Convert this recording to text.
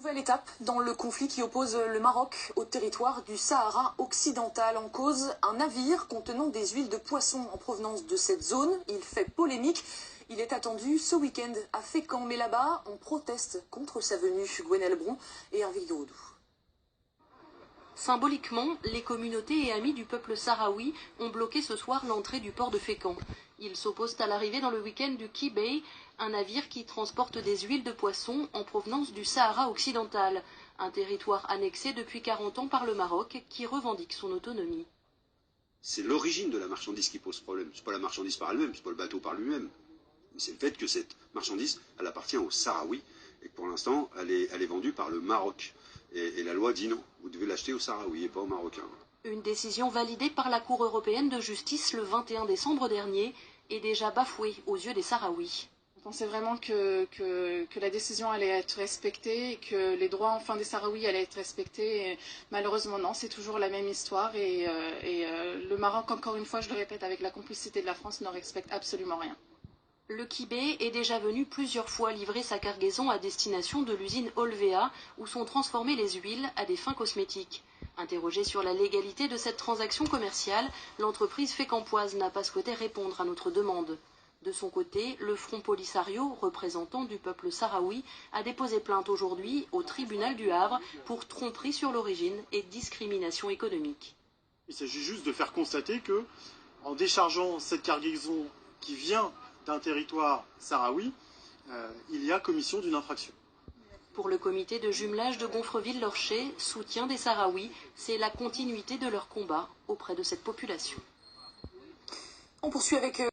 Nouvelle étape dans le conflit qui oppose le Maroc au territoire du Sahara occidental. En cause, un navire contenant des huiles de poisson en provenance de cette zone. Il fait polémique. Il est attendu ce week-end à Fécamp. Mais là-bas, on proteste contre sa venue. Gwenaëlle Bron et Hervé Guiroudou. Symboliquement, les communautés et amis du peuple sahraoui ont bloqué ce soir l'entrée du port de Fécamp. Ils s'opposent à l'arrivée dans le week-end du Key Bay, un navire qui transporte des huiles de poisson en provenance du Sahara occidental, un territoire annexé depuis 40 ans par le Maroc qui revendique son autonomie. C'est l'origine de la marchandise qui pose problème. C'est pas la marchandise par elle-même, c'est pas le bateau par lui-même. Mais c'est le fait que cette marchandise, elle appartient aux Sahraouis et que pour l'instant, elle est vendue par le Maroc. Et la loi dit non, vous devez l'acheter aux Sahraouis et pas aux Marocains. Une décision validée par la Cour européenne de justice le 21 décembre dernier est déjà bafouée aux yeux des Sahraouis. On pensait vraiment que la décision allait être respectée et que les droits des Sahraouis allaient être respectés. Et malheureusement non, c'est toujours la même histoire et le Maroc, encore une fois, je le répète, avec la complicité de la France, ne respecte absolument rien. Le Key Bay est déjà venu plusieurs fois livrer sa cargaison à destination de l'usine Olvea où sont transformées les huiles à des fins cosmétiques. Interrogée sur la légalité de cette transaction commerciale, l'entreprise fécampoise n'a pas souhaité répondre à notre demande. De son côté, le Front Polisario, représentant du peuple sahraoui, a déposé plainte aujourd'hui au tribunal du Havre pour tromperie sur l'origine et discrimination économique. Il s'agit juste de faire constater que, en déchargeant cette cargaison qui vient d'un territoire sahraoui, il y a commission d'une infraction. Pour le comité de jumelage de Gonfreville-Lorcher, soutien des Sahraouis, c'est la continuité de leur combat auprès de cette population. On poursuit avec